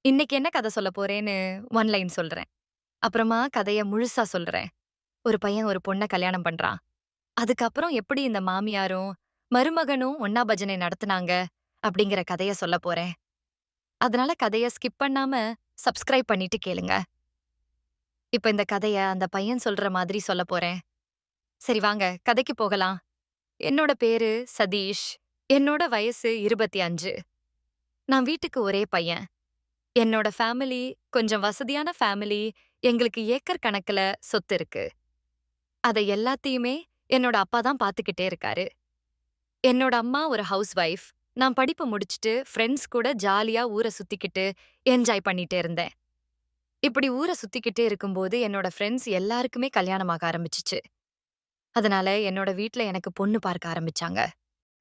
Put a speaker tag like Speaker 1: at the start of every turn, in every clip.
Speaker 1: இன்னைக்கு என்ன கதை சொல்லப் போறேன்னு ஒன் லைன் சொல்றேன். அப்புறமா கதைய முழுசா சொல்றேன். ஒரு பையன் ஒரு பொண்ண கல்யாணம் பண்றான். அதுக்கப்புறம் எப்படி இந்த மாமியாரும், மருமகனும் ஒண்ணா பஜனை நடத்துனாங்க அப்படிங்கிற கதைய சொல்லப் போறேன். அதனால கதைய ஸ்கிப் பண்ணாம சப்ஸ்கிரைப் பண்ணிட்டு கேளுங்க. இப்ப இந்த கதைய அந்த பையன் சொல்ற மாதிரி சொல்லப் போறேன். சரி வாங்க கதைக்கு போகலாம். என்னோட பேரு சதீஷ். என்னோட வயசு 25. நான் வீட்டுக்கு ஒரே பையன். என்னோட ஃபேமிலி கொஞ்சம் வசதியான ஃபேமிலி. எங்களுக்கு ஏக்கர் கணக்குல சொத்து இருக்கு. அத எல்லாத்தையுமே என்னோட அப்பா தான் பாத்துக்கிட்டே இருக்காரு. என்னோட அம்மா ஒரு ஹவுஸ் வைஃப். நான் படிப்ப முடிச்சுட்டு ஃப்ரெண்ட்ஸ் கூட ஜாலியா ஊர சுத்திக்கிட்டு என்ஜாய் பண்ணிட்டே இருந்தேன். இப்படி ஊர சுத்திக்கிட்டே இருக்கும்போது என்னோட ஃப்ரெண்ட்ஸ் எல்லாருக்குமே கல்யாணமாக ஆரம்பிச்சுச்சு. அதனால என்னோட வீட்ல எனக்கு பொண்ணு பார்க்க ஆரம்பிச்சாங்க.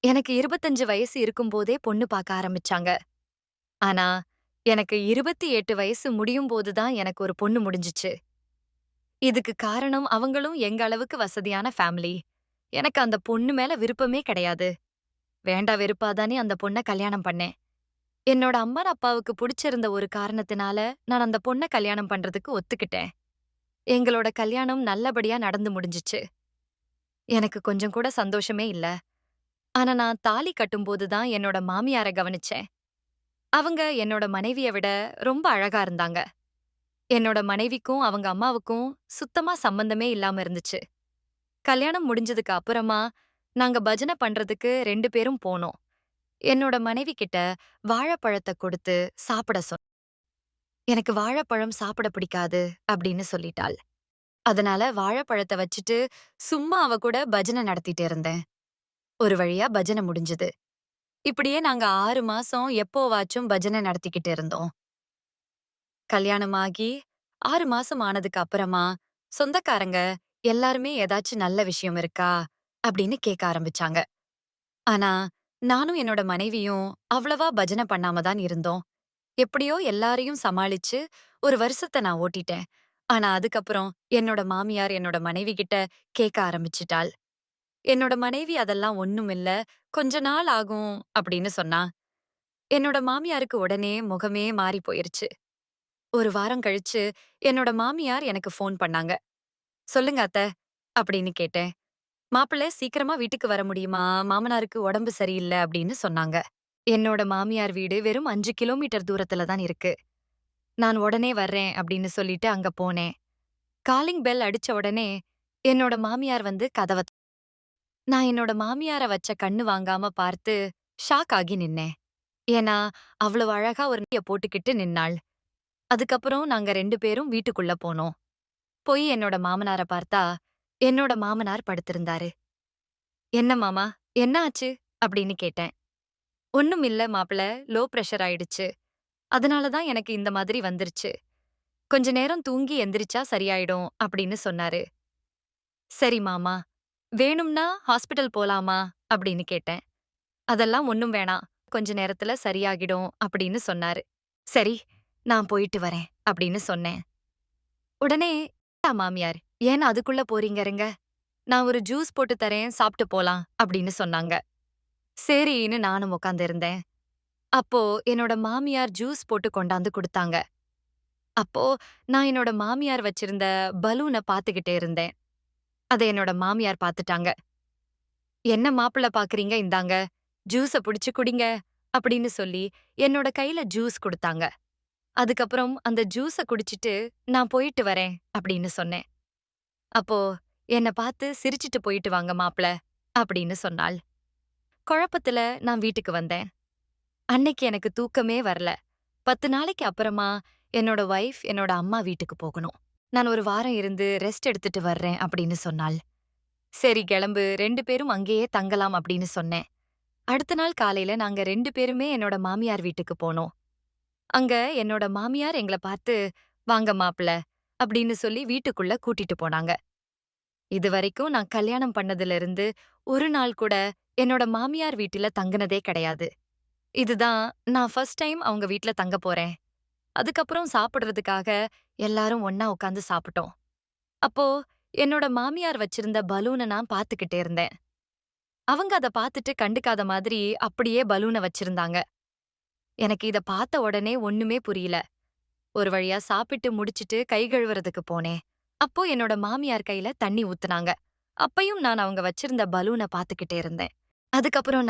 Speaker 1: எனக்கு 25 வயசு இருக்கும்போதே பொண்ணு பாக்க ஆரம்பிச்சாங்க. ஆனா எனக்கு 28 வயசு முடியும்போது தான் எனக்கு ஒரு பொண்ணு முடிஞ்சுச்சு. இதுக்கு காரணம் அவங்களும் எங்க அளவுக்கு வசதியான ஃபேமிலி. எனக்கு அந்த பொண்ணு மேல விருப்பமே கிடையாது. வேண்டா வெறுப்பா தானே அந்த பொண்ண கல்யாணம் பண்ணேன். என்னோட அம்மா அப்பாவுக்கு புடிச்சிருந்த ஒரு காரணத்தினால நான் அந்த பொண்ண கல்யாணம் பண்றதுக்கு ஒத்துக்கிட்டேன். எங்களோட கல்யாணம் நல்லபடியா நடந்து முடிஞ்சுச்சு. எனக்கு கொஞ்சம் கூட சந்தோஷமே இல்ல. ஆனா நான் தாலி கட்டும்போது தான் என்னோட மாமியார கவனிச்சேன். அவங்க என்னோட மனைவிய விட ரொம்ப அழகா இருந்தாங்க. என்னோட மனைவிக்கும் அவங்க அம்மாவுக்கும் சுத்தமா சம்பந்தமே இல்லாம இருந்துச்சு. கல்யாணம் முடிஞ்சதுக்கு அப்புறமா நாங்க பஜனை பண்றதுக்கு 2 பேரும் போனோம். என்னோட மனைவி கிட்ட வாழைப்பழத்த கொடுத்து சாப்பிட சொன்னேன். எனக்கு வாழைப்பழம் சாப்பிட பிடிக்காது அப்படின்னு சொல்லிட்டாள். அதனால வாழைப்பழத்த வச்சுட்டு சும்மா அவ கூட பஜனை நடத்திட்டு இருந்தேன். ஒரு வழியா பஜனை முடிஞ்சது. இப்படியே நாங்க 6 மாசம் எப்போவாச்சும் பஜனை நடத்திக்கிட்டு இருந்தோம். கல்யாணமாகி 6 மாசம் ஆனதுக்கு அப்புறமா சொந்தக்காரங்க எல்லாருமே ஏதாச்சும் நல்ல விஷயம் இருக்கா அப்படின்னு கேட்க ஆரம்பிச்சாங்க. ஆனா நானும் என்னோட மனைவியும் அவ்வளவா பஜனை பண்ணாம தான் இருந்தோம். எப்படியோ எல்லாரையும் சமாளிச்சு ஒரு வருஷத்த நான் ஓட்டிட்டேன். ஆனா அதுக்கப்புறம் என்னோட மாமியார் என்னோட மனைவி கிட்ட கேட்க ஆரம்பிச்சுட்டாள். என்னோட மனைவி அதெல்லாம் ஒண்ணுமில்ல, கொஞ்ச நாள் ஆகும் அப்படின்னு சொன்னா. என்னோட மாமியாருக்கு உடனே முகமே மாறி போயிருச்சு. ஒரு வாரம் கழிச்சு என்னோட மாமியார் எனக்கு ஃபோன் பண்ணாங்க. "சொல்லுங்க அத்த" அப்படின்னு கேட்டேன். "மாப்பிள்ளை சீக்கிரமா வீட்டுக்கு வர முடியுமா? மாமனாருக்கு உடம்பு சரியில்ல" அப்படின்னு சொன்னாங்க. என்னோட மாமியார் வீடு வெறும் 5 கிலோமீட்டர் தூரத்துல தான் இருக்கு. நான் உடனே வர்றேன் அப்படின்னு சொல்லிட்டு அங்க போனேன். காலிங் பெல் அடிச்ச உடனே என்னோட மாமியார் வந்து நான் என்னோட மாமியார வச்ச கண்ணு வாங்காம பார்த்து ஷாக் ஆகி நின்னேன். ஏன்னா அவ்வளவு அழகா ஒரு நகைய போட்டுக்கிட்டு நின்னாள். அதுக்கப்புறம் நாங்க 2 பேரும் வீட்டுக்குள்ள போனோம். போய் என்னோட மாமனார பார்த்தா என்னோட மாமனார் படுத்திருந்தாரு. "என்ன மாமா, என்ன ஆச்சு?" அப்படின்னு கேட்டேன். "ஒண்ணும் இல்ல மாப்பிள, லோ பிரஷர் ஆயிடுச்சு. அதனால தான் எனக்கு இந்த மாதிரி வந்துருச்சு. கொஞ்ச நேரம் தூங்கி எந்திரிச்சா சரியாயிடும்" அப்படின்னு சொன்னாரு. "சரி மாமா, வேணும்னா ஹாஸ்பிடல் போலாமா?" அப்படின்னு கேட்டேன். "அதெல்லாம் ஒண்ணும் வேணாம். கொஞ்ச நேரத்துல சரியாகிடும்" அப்படின்னு சொன்னாரு. "சரி, நான் போயிட்டு வரேன்" அப்படின்னு சொன்னேன். உடனே மாமியார், "ஏன் அதுக்குள்ள போறீங்க இருங்க. நான் ஒரு ஜூஸ் போட்டு தரேன், சாப்பிட்டு போலாம்" அப்படின்னு சொன்னாங்க. சரின்னு நானும் உட்கார்ந்து இருந்தேன். அப்போ என்னோட மாமியார் ஜூஸ் போட்டு கொண்டாந்து குடுத்தாங்க. அப்போ நான் என்னோட மாமியார் வச்சிருந்த பலூன பாத்துக்கிட்டே இருந்தேன். அத என்னோட மாமியார் பாத்துட்டாங்க. "என்ன மாப்பிள்ளை பாக்குறீங்க, இந்தாங்க. ஜூஸ புடிச்சு குடிங்க" அப்படின்னு சொல்லி என்னோட கையில ஜூஸ் குடுத்தாங்க. அதுக்கப்புறம் அந்த ஜூஸ குடிச்சிட்டு நான் போயிட்டு வரேன் அப்படின்னு சொன்னேன். அப்போ என்ன பார்த்து சிரிச்சிட்டு போயிட்டு வாங்க மாப்ள அப்படின்னு சொன்னாள். குழப்பத்துல நான் வீட்டுக்கு வந்தேன். அன்னைக்கு எனக்கு தூக்கமே வரல. 10 நாளைக்கு அப்புறமா என்னோட வைஃப் என்னோட அம்மா வீட்டுக்கு போகணும். நான் ஒரு வாரம் இருந்து ரெஸ்ட் எடுத்துட்டு வர்றேன் அப்படின்னு சொன்னாள். சரி கிளம்பு, 2 பேரும் அங்கேயே தங்கலாம் அப்படின்னு சொன்னேன். அடுத்த நாள் காலையில நாங்க 2 பேருமே என்னோட மாமியார் வீட்டுக்கு போனோம். அங்க என்னோட மாமியார் எங்கள பார்த்து வாங்க மாப்ள அப்படின்னு சொல்லி வீட்டுக்குள்ள கூட்டிட்டு போனாங்க. இதுவரைக்கும் நான் கல்யாணம் பண்ணதுல இருந்து ஒரு நாள் கூட என்னோட மாமியார் வீட்டுல தங்குனதே கிடையாது. இதுதான் நான் ஃபர்ஸ்ட் டைம் அவங்க வீட்ல தங்க போறேன். அதுக்கப்புறம் சாப்பிடுறதுக்காக எல்லாரும் ஒண்ணா உட்கார்ந்து சாப்பிட்டோம். அப்போ என்னோட மாமியார் வச்சிருந்த பலூன நான் பாத்துக்கிட்டே இருந்தேன். அவங்க அத பாத்துட்டு கண்டுக்காத மாதிரி அப்படியே பலூன வச்சிருந்தாங்க. எனக்கு இத பார்த்த உடனே ஒண்ணுமே புரியல. ஒரு வழியா சாப்பிட்டு முடிச்சிட்டு கை கழுவுறதுக்கு போனேன். அப்போ என்னோட மாமியார் கையில தண்ணி ஊத்துனாங்க. அப்பயும் நான் அவங்க வச்சிருந்த பலூன பாத்துக்கிட்டே இருந்தேன். அதுக்கப்புறம்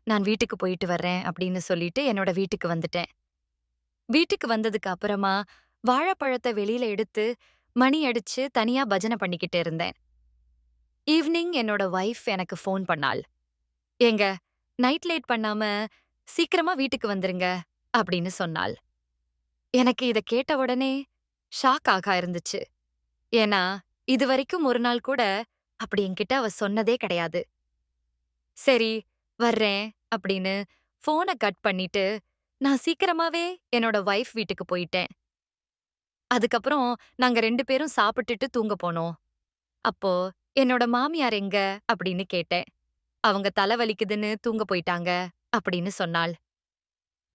Speaker 1: நான் வீட்டுக்கு போயிட்டு வர்றேன் அப்படின்னு சொல்லிட்டு என்னோட வீட்டுக்கு வந்துட்டேன். வீட்டுக்கு வந்ததுக்கு அப்புறமா வாழைப்பழத்த வெளியில எடுத்து மணி அடிச்சு தனியா பஜனை பண்ணிக்கிட்டு இருந்தேன். ஈவ்னிங் என்னோட வைஃப் எனக்கு ஃபோன் பண்ணாள். "ஏங்க, நைட் லேட் பண்ணாம சீக்கிரமா வீட்டுக்கு வந்துருங்க" அப்படின்னு சொன்னாள். எனக்கு இத கேட்ட உடனே ஷாக் இருந்துச்சு. ஏன்னா, இதுவரைக்கும் ஒரு நாள் கூட அப்படி என்கிட்ட அவ சொன்னதே கிடையாது. சரி, வர்றேன் அப்படின்னு ஃபோன கட் பண்ணிட்டு, நான் சீக்கிரமாவே என்னோட வைஃப் வீட்டுக்கு போயிட்டேன். அதுக்கப்புறம் நாங்க 2 பேரும் சாப்பிட்டுட்டு தூங்க போனோம். அப்போ என்னோட மாமியார் எங்க அப்படின்னு கேட்டேன். அவங்க தல வலிக்குதுன்னு தூங்க போயிட்டாங்க அப்படின்னு சொன்னாள்.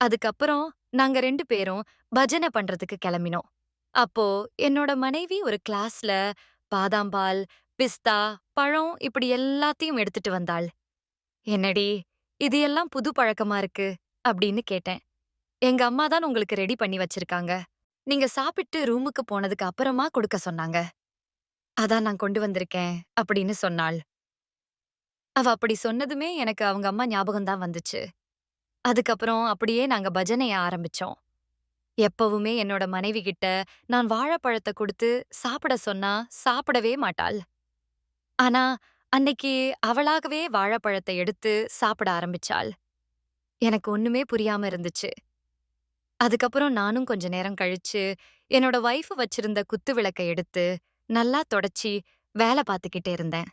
Speaker 1: அதுக்கப்புறம் நாங்க 2 பேரும் பஜனை பண்றதுக்கு கெளம்பினோம். அப்போ என்னோட மனைவி ஒரு கிளாஸ்ல பாதாம் பால், பிஸ்தா, பழம் இப்படி எல்லாத்தையும் எடுத்துட்டு வந்தாள். "என்னடி, இது எல்லாம் புது பழக்கமா இருக்கு" அப்படின்னு கேட்டேன். "எங்க அம்மா தான் உங்களுக்கு ரெடி பண்ணி வச்சிருக்காங்க. நீங்க சாப்பிட்டு ரூமுக்கு போனதுக்கு அப்புறமா கொடுக்க சொன்னாங்க. அதான் நான் கொண்டு வந்திருக்கேன்" அப்படின்னு சொன்னாள். அவ அப்படி சொன்னதுமே எனக்கு அவங்க அம்மா ஞாபகம் தான் வந்துச்சு. அதுக்கப்புறம் அப்படியே நாங்க பஜனைய ஆரம்பிச்சோம். எப்பவுமே என்னோட மனைவி கிட்ட நான் வாழைப்பழத்த குடுத்து சாப்பிட சொன்னா சாப்பிடவே மாட்டாள். ஆனா, அன்னைக்கு அவளாகவே வாழைப்பழத்த எடுத்து சாப்பிட ஆரம்பிச்சாள். எனக்கு ஒண்ணுமே புரியாம இருந்துச்சு. அதுக்கப்புறம் நானும் கொஞ்ச நேரம் கழிச்சு, என்னோட வைஃப் வச்சிருந்த குத்து விளக்க எடுத்து, நல்லா தொடச்சு, வேல பாத்துக்கிட்டே இருந்தேன்.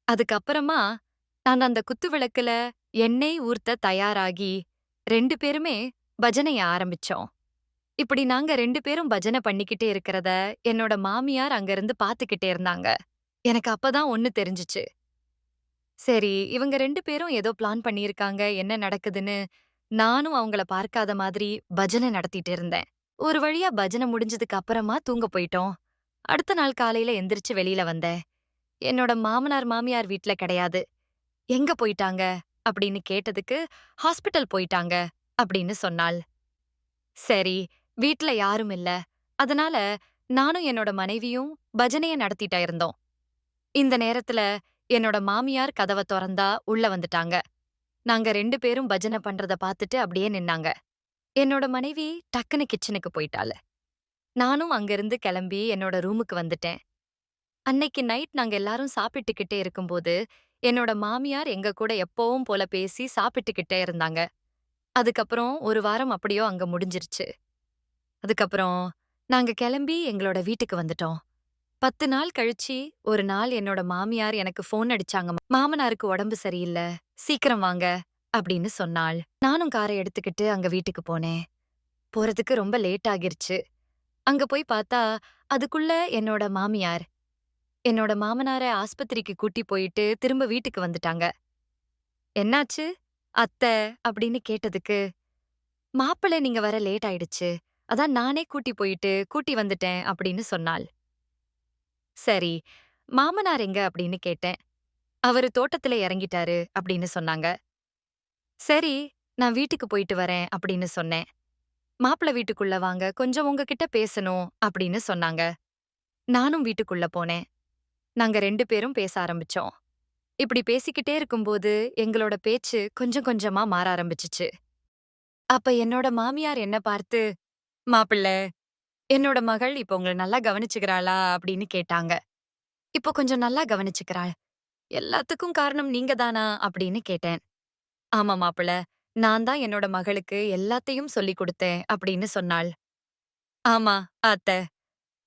Speaker 1: அதுக்கப்புறமா, நான் அந்த குத்து விளக்குல எண்ணெய் ஊர்த்த தயாராகி, 2 பேருமே பஜனைய ஆரம்பிச்சோம். இப்படி நாங்க 2 பேரும் பஜனை பண்ணிக்கிட்டே இருக்கிறத, என்னோட மாமியார் அங்கிருந்து பாத்துக்கிட்டே இருந்தாங்க. எனக்கு அப்பதான் ஒண்ணு தெரிஞ்சுச்சு. சரி, இவங்க 2 பேரும் ஏதோ பிளான் பண்ணியிருக்காங்க, என்ன நடக்குதுன்னு, நானும் அவங்கள பார்க்காத மாதிரி பஜனை நடத்திட்டு இருந்தேன். ஒரு வழியா பஜனை முடிஞ்சதுக்கு அப்புறமா தூங்க போயிட்டோம். அடுத்த நாள் காலையில எந்திரிச்சு வெளியில வந்தேன். என்னோட மாமனார், மாமியார் வீட்ல கிடையாது. "எங்க போயிட்டாங்க?" அப்படின்னு கேட்டதுக்கு, "ஹாஸ்பிடல் போயிட்டாங்க" அப்படின்னு சொன்னாள். சரி, வீட்ல யாரும் இல்ல. அதனால நானும் என்னோட மனைவியும் பஜனைய நடத்திட்டு இருந்தோம். இந்த நேரத்துல என்னோட மாமியார் கதவ தொறந்தா உள்ள வந்துட்டாங்க. நாங்க 2 பேரும் பஜனை பண்றத பாத்துட்டு அப்படியே நின்னாங்க. என்னோட மனைவி டக்குன்னு கிச்சனுக்கு போயிட்டாள. நானும் அங்கிருந்து கிளம்பி என்னோட ரூமுக்கு வந்துட்டேன். அன்னைக்கு நைட் நாங்க எல்லாரும் சாப்பிட்டுக்கிட்டே இருக்கும்போது, என்னோட மாமியார் எங்க கூட எப்பவும் போல பேசி சாப்பிட்டுக்கிட்டே இருந்தாங்க. அதுக்கப்புறம் 1 வாரம் அப்படியோ அங்க முடிஞ்சிருச்சு. அதுக்கப்புறம் நாங்க கிளம்பி எங்களோட வீட்டுக்கு வந்துட்டோம். 10 நாள் கழிச்சு ஒரு நாள் என்னோட மாமியார் எனக்கு ஃபோன் அடிச்சாங்க. "மாமனாருக்கு உடம்பு சரியில்ல. சீக்கிரம் வாங்க" அப்படின்னு சொன்னாள். நானும் காரை எடுத்துக்கிட்டு அங்க வீட்டுக்கு போனேன். போறதுக்கு ரொம்ப லேட் ஆகிருச்சு. அங்க போய் பார்த்தா, அதுக்குள்ள என்னோட மாமியார், என்னோட மாமனார ஆஸ்பத்திரிக்கு கூட்டி போயிட்டு திரும்ப வீட்டுக்கு வந்துட்டாங்க. "என்னாச்சு? அத்தை" அப்படின்னு கேட்டதுக்கு, "மாப்பிள்ளை நீங்க வர லேட் ஆயிடுச்சு. அதான் நானே கூட்டி வந்துட்டேன்" அப்படின்னு சொன்னாள். சரி, மாமனார் எங்க அப்படின்னு கேட்டேன். "அவரு தோட்டத்துல இறங்கிட்டாரு" அப்படின்னு சொன்னாங்க. சரி, நான் வீட்டுக்கு போயிட்டு வரேன் அப்படின்னு சொன்னேன். "மாப்பிள்ளை வீட்டுக்குள்ள வாங்க, கொஞ்சம் உங்ககிட்ட பேசணும்" அப்படின்னு சொன்னாங்க. நானும் வீட்டுக்குள்ள போனேன். நாங்க 2 பேரும் பேச ஆரம்பிச்சோம். இப்படி பேசிக்கிட்டே இருக்கும்போது, எங்களோட பேச்சு கொஞ்சம் கொஞ்சமா மாற ஆரம்பிச்சுச்சு. அப்ப என்னோட மாமியார் என்ன பார்த்து, "மாப்பிள்ள, என்னோட மகள் இப்ப உங்கள நல்லா கவனிச்சுக்கிறாளா?" அப்படின்னு கேட்டாங்க. "இப்போ கொஞ்சம் நல்லா கவனிச்சுக்கிறாள். எல்லாத்துக்கும் காரணம் நீங்க தானா?" அப்படின்னு கேட்டேன். "ஆமா மாப்பிள்ள, நான் தான் என்னோட மகளுக்கு எல்லாத்தையும் சொல்லிக் குடுத்தேன்" அப்படின்னு சொன்னாள். "ஆமா, அத்த.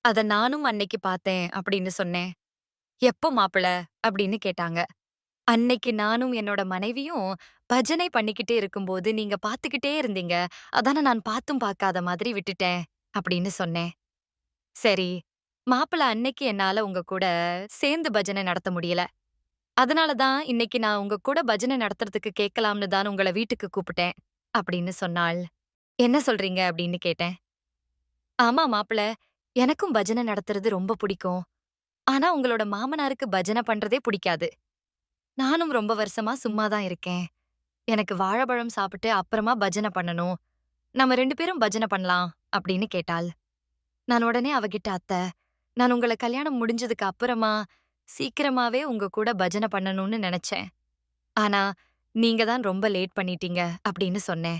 Speaker 1: அத நானும் அன்னைக்கு பார்த்தேன்" அப்படின்னு சொன்னேன். "எப்போ மாப்பிள்ள?" அப்படின்னு கேட்டாங்க. "அன்னைக்கு நானும் என்னோட மனைவியும் பஜனை பண்ணிக்கிட்டே இருக்கும்போது நீங்க பாத்துக்கிட்டே இருந்தீங்க. அதான நான் பாத்தும் பாக்காத மாதிரி விட்டுட்டேன்" அப்படின்னு சொன்னேன். சரி, மாப்பிள அன்னைக்கு என்னால உங்க கூட சேர்ந்து பஜனை நடத்த முடியல. அதனால தான் இன்னைக்கு நான் உங்க கூட பஜனை நடத்துறதுக்கு கேட்கலாம்னு தான் உங்கள வீட்டுக்கு கூப்பிட்டேன் அப்படின்னு சொன்னாள். "என்ன சொல்றீங்க?" அப்படின்னு கேட்டேன். "ஆமா மாப்பிள, எனக்கும் பஜனை நடத்துறது ரொம்ப பிடிக்கும். ஆனா உங்களோட மாமனாருக்கு பஜனை பண்றதே பிடிக்காது. நானும் ரொம்ப வருஷமா சும்மா தான் இருக்கேன். எனக்கு வாழைப்பழம் சாப்பிட்டு அப்புறமா பஜனை பண்ணணும். நம்ம 2 பேரும் பஜனை பண்ணலாம்" அப்படின்னு கேட்டாள். நான் உடனே அவகிட்ட, "அத்தை, நான் உங்கள கல்யாணம் முடிஞ்சதுக்கு அப்புறமா சீக்கிரமாவே உங்க கூட பஜனை பண்ணணும்னு நெனச்சேன். ஆனா, நீங்க தான் ரொம்ப லேட் பண்ணிட்டீங்க" அப்படின்னு சொன்னேன்.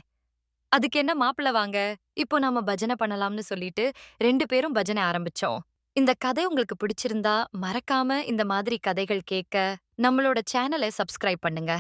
Speaker 1: "அதுக்கு என்ன மாப்பிள வாங்க, இப்போ நாம பஜனை பண்ணலாம்னு" சொல்லிட்டு 2 பேரும் பஜனை ஆரம்பிச்சோம். இந்த கதை உங்களுக்கு பிடிச்சிருந்தா, மறக்காம இந்த மாதிரி கதைகள் கேட்க நம்மளோட சேனல சப்ஸ்கிரைப் பண்ணுங்க.